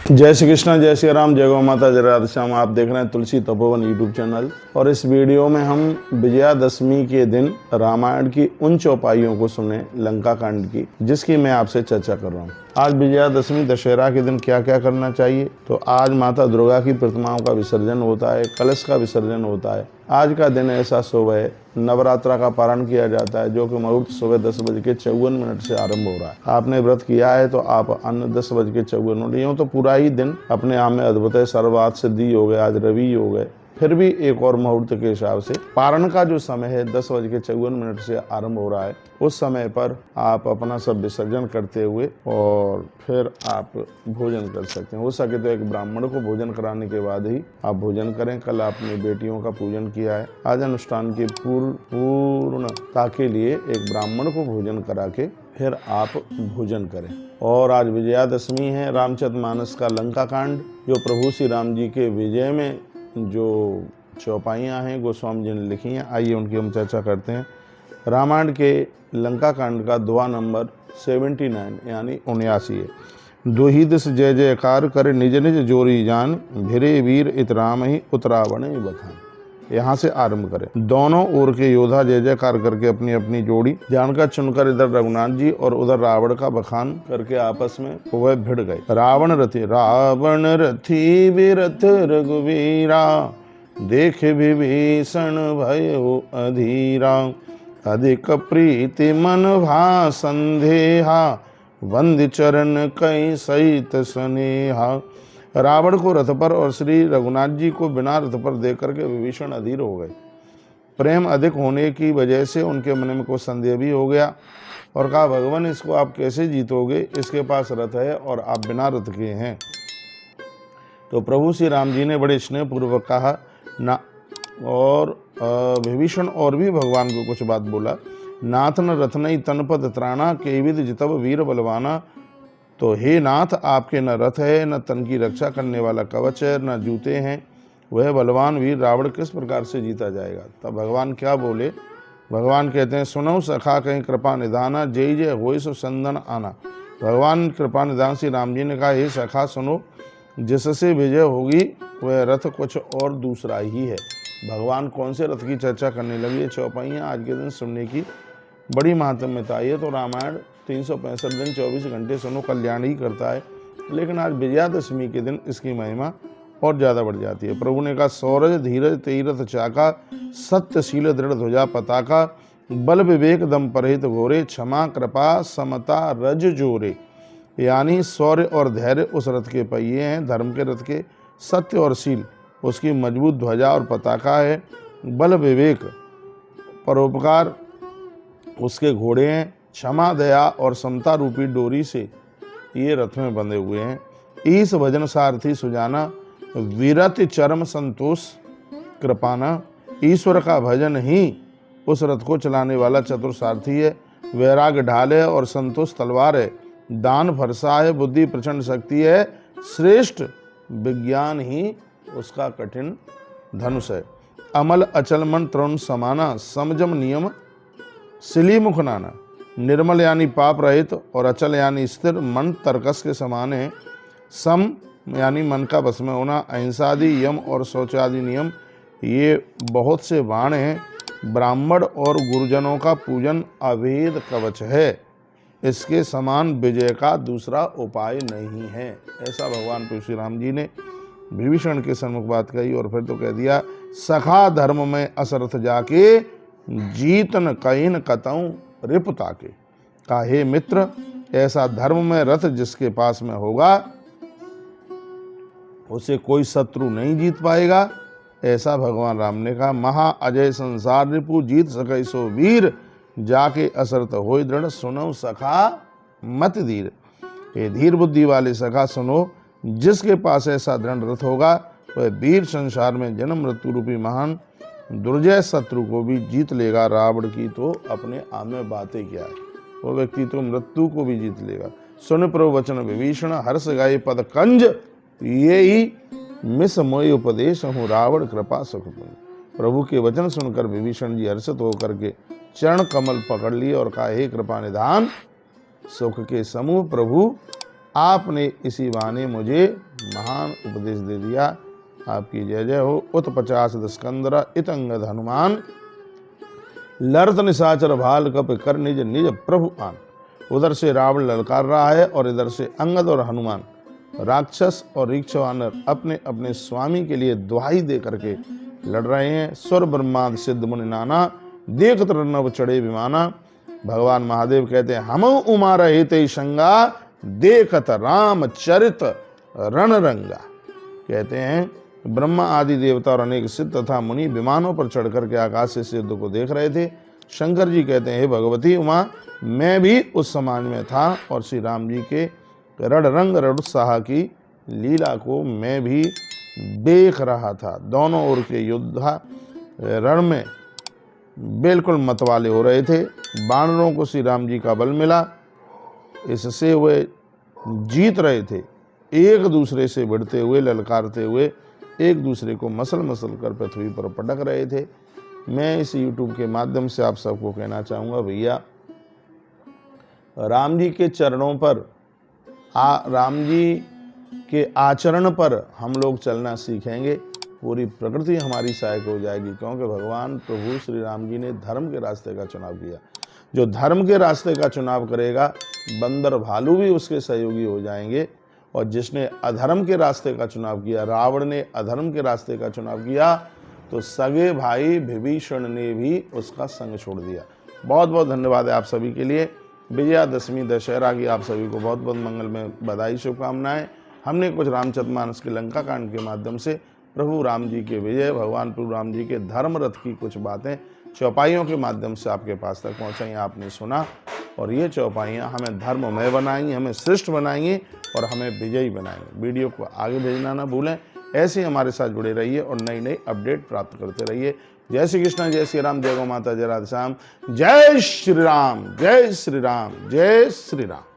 जय श्री कृष्ण, जय श्री राम, जय गौ माता, जय राधे श्याम। आप देख रहे हैं तुलसी तपोवन यूट्यूब चैनल और इस वीडियो में हम विजयादशमी के दिन रामायण की उन चौपाइयों को सुने, लंका कांड की, जिसकी मैं आपसे चर्चा कर रहा हूँ। आज विजयादशमी दशहरा के दिन क्या क्या करना चाहिए। तो आज माता दुर्गा की प्रतिमाओं का विसर्जन होता है, कलश का विसर्जन होता है। आज का दिन ऐसा शुभ है, नवरात्रा का पारण किया जाता है, जो कि मुहूर्त सुबह 10:54 से आरंभ हो रहा है। आपने व्रत किया है तो आप अन्य 10:54 यूँ तो पूरा ही दिन अपने आप में अद्भुत है। सर्वात सिद्धि हो गए, आज रवि हो गए, फिर भी एक और मुहूर्त के हिसाब से पारण का जो समय है 10:54 से आरंभ हो रहा है। उस समय पर आप अपना सब विसर्जन करते हुए और फिर आप भोजन कर सकते हैं। हो सके तो एक ब्राह्मण को भोजन कराने के बाद ही आप भोजन करें। कल आपने बेटियों का पूजन किया है, आज अनुष्ठान की पूर्णता के लिए एक ब्राह्मण को भोजन करा के फिर आप भोजन करें। और आज विजयादशमी है, रामचरितमानस का लंका कांड, जो प्रभु श्री राम जी के विजय में जो चौपाइयाँ हैं गोस्वामी जी ने लिखी हैं, आइए उनकी हम चर्चा करते हैं। रामायण के लंका कांड का दुआ नंबर 79 यानी 79 है। दोही दिस जय जयकार करे निज निज जोरी जान, भिरे वीर इत राम ही उतरावण बखान। यहाँ से आरंभ करें। दोनों ओर के योद्धा जय जयकार करके अपनी अपनी जोड़ी जानकर चुनकर इधर रघुनाथ जी और उधर रावण का बखान करके आपस में वह भिड़ गए। रावण रथी विरथ रघुवीरा, देख विभीषण भयो अधीरा। अधिक प्रीति मन भा संदेहा, वंद चरण कई सहित स्नेहा। रावण को रथ पर और श्री रघुनाथ जी को बिना रथ पर देख करके विभीषण अधीर हो गए। प्रेम अधिक होने की वजह से उनके मन में कुछ संदेह भी हो गया और कहा, भगवान इसको आप कैसे जीतोगे, इसके पास रथ है और आप बिना रथ के हैं। तो प्रभु श्री राम जी ने बड़े स्नेह पूर्वक कहा ना, और विभीषण और भी भगवान को कुछ बात बोला। नाथ न रथनई तनपद त्राणा, केविद जितब वीर बलवाना। तो हे नाथ, आपके न रथ है, न तन की रक्षा करने वाला कवच है, न जूते हैं, वह बलवान वीर रावण किस प्रकार से जीता जाएगा। तब भगवान क्या बोले। भगवान कहते हैं, सुनो सखा कहीं कृपा निधाना, जय जय होय सो संदन आना। भगवान कृपा निधान श्री राम जी ने कहा, हे सखा सुनो, जिससे विजय होगी वह रथ कुछ और दूसरा ही है। भगवान कौन से रथ की चर्चा करने लगी। चौपाइयाँ आज के दिन सुनने की बड़ी महात्म्यता है। तो रामायण 365 दिन 24 घंटे सुनो, कल्याण ही करता है, लेकिन आज विजयादशमी के दिन इसकी महिमा और ज़्यादा बढ़ जाती है। प्रभु ने कहा, सौरज धीरज तीरथ चाका, सत्यशील दृढ़ ध्वजा पताका। बल विवेक दम परहित घोरे, क्षमा कृपा समता रज जोरे। यानी शौर्य और धैर्य उस रथ के पहिए हैं, धर्म के रथ के। सत्य और शील उसकी मजबूत ध्वजा और पताका है। बल विवेक परोपकार उसके घोड़े हैं। क्षमा दया और समता रूपी डोरी से ये रथ में बंधे हुए हैं। ईस भजन सारथी सुजाना, विरत चरम संतोष कृपाना। ईश्वर का भजन ही उस रथ को चलाने वाला चतुर सारथी है। वैराग ढाल है और संतोष तलवार है। दान फरसा है, बुद्धि प्रचंड शक्ति है। श्रेष्ठ विज्ञान ही उसका कठिन धनुष है। अमल अचल मन तरुण समाना, समजम नियम सिली मुख नाना। निर्मल यानी पाप रहित और अचल यानी स्थिर मन तर्कस के समान है। सम यानी मन का बस में होना। अहिंसादि यम और शौचादि नियम, ये बहुत से बाण हैं। ब्राह्मण और गुरुजनों का पूजन अभेद कवच है। इसके समान विजय का दूसरा उपाय नहीं है। ऐसा भगवान श्री राम जी ने विभीषण के सम्मुख बात कही और फिर तो कह दिया, सखा धर्म में असरथ जाके, जीतन कईन कतऊं रिपुता के। कहा, हे मित्र, ऐसा धर्म में रथ जिसके पास में होगा उसे कोई शत्रु नहीं जीत पाएगा। ऐसा भगवान राम ने कहा। महा अजय संसार रिपु, जीत सकै सो वीर, जाके असरथ होय दृढ़, सुनो सखा मत धीर। ये धीर बुद्धि वाले सखा सुनो, जिसके पास ऐसा दृढ़ रथ होगा वह वीर संसार में जन्म मृत्यु रूपी महान दुर्जय शत्रु को भी जीत लेगा। रावण की तो अपने आप में बातें क्या है, वो व्यक्ति तो मृत्यु को भी जीत लेगा। सुन प्रभु वचन विभीषण, हर्ष गाये पद कंज, ये ही मिस मोय उपदेश हूँ रावण कृपा सुख पुंज। प्रभु के वचन सुनकर विभीषण जी हर्षित होकर के चरण कमल पकड़ लिए और कहा, हे कृपा निधान, सुख के समूह प्रभु आपने इसी बहाने मुझे महान उपदेश दे दिया। आपकी जय जय हो। उत 50 स्कंदरा इत अंगद हनुमान, लरत निशाचर भाल कप कर निज निज प्रभु आन। उधर से रावण ललकार रहा है और इधर से अंगद और हनुमान राक्षस और ऋक्ष वानर अपने अपने स्वामी के लिए दुहाई दे करके लड़ रहे हैं। स्वर ब्रह्माद सिद्ध मुनि नाना, देखत नभ चढ़े विमाना। भगवान महादेव कहते हैं हम उमा रहे ते शंगा, देखत राम चरित रणरंगा। कहते हैं ब्रह्मा आदि देवता और अनेक सिद्ध तथा मुनि विमानों पर चढ़ करके आकाश से इस युद्ध को देख रहे थे। शंकर जी कहते हैं हे भगवती उमा, मैं भी उस समाज में था और श्री राम जी के रणरंग रणोत्साह की लीला को मैं भी देख रहा था। दोनों ओर के योद्धा रण में बिल्कुल मतवाले हो रहे थे। बानरों को श्री राम जी का बल मिला, इससे वे जीत रहे थे। एक दूसरे से भिड़ते हुए ललकारते हुए एक दूसरे को मसल मसल कर पृथ्वी पर पटक रहे थे। मैं इस YouTube के माध्यम से आप सबको कहना चाहूँगा, भैया राम जी के चरणों पर राम जी के आचरण पर हम लोग चलना सीखेंगे, पूरी प्रकृति हमारी सहायक हो जाएगी। क्योंकि भगवान प्रभु श्री राम जी ने धर्म के रास्ते का चुनाव किया। जो धर्म के रास्ते का चुनाव करेगा, बंदर भालू भी उसके सहयोगी हो जाएंगे। और जिसने अधर्म के रास्ते का चुनाव किया, रावण ने अधर्म के रास्ते का चुनाव किया, तो सगे भाई विभीषण ने भी उसका संग छोड़ दिया। बहुत बहुत धन्यवाद है आप सभी के लिए। विजयादशमी दशहरा की आप सभी को बहुत बहुत मंगल में बधाई शुभकामनाएं। हमने कुछ रामचरितमानस के लंका कांड के माध्यम से प्रभु राम जी के विजय, भगवान प्रभु राम जी के धर्म रथ की कुछ बातें चौपाइयों के माध्यम से आपके पास तक पहुँचाई, आपने सुना। और ये चौपाइयाँ हमें धर्ममय बनाएंगी, हमें श्रेष्ठ बनाएंगी और हमें विजयी बनाएंगे। वीडियो को आगे भेजना ना भूलें। ऐसे ही हमारे साथ जुड़े रहिए और नई नई अपडेट प्राप्त करते रहिए। जय श्री कृष्ण, जय श्री राम, जय गौ माता, जय राधे श्याम, जय श्री राम, जय श्री राम, जय श्री राम।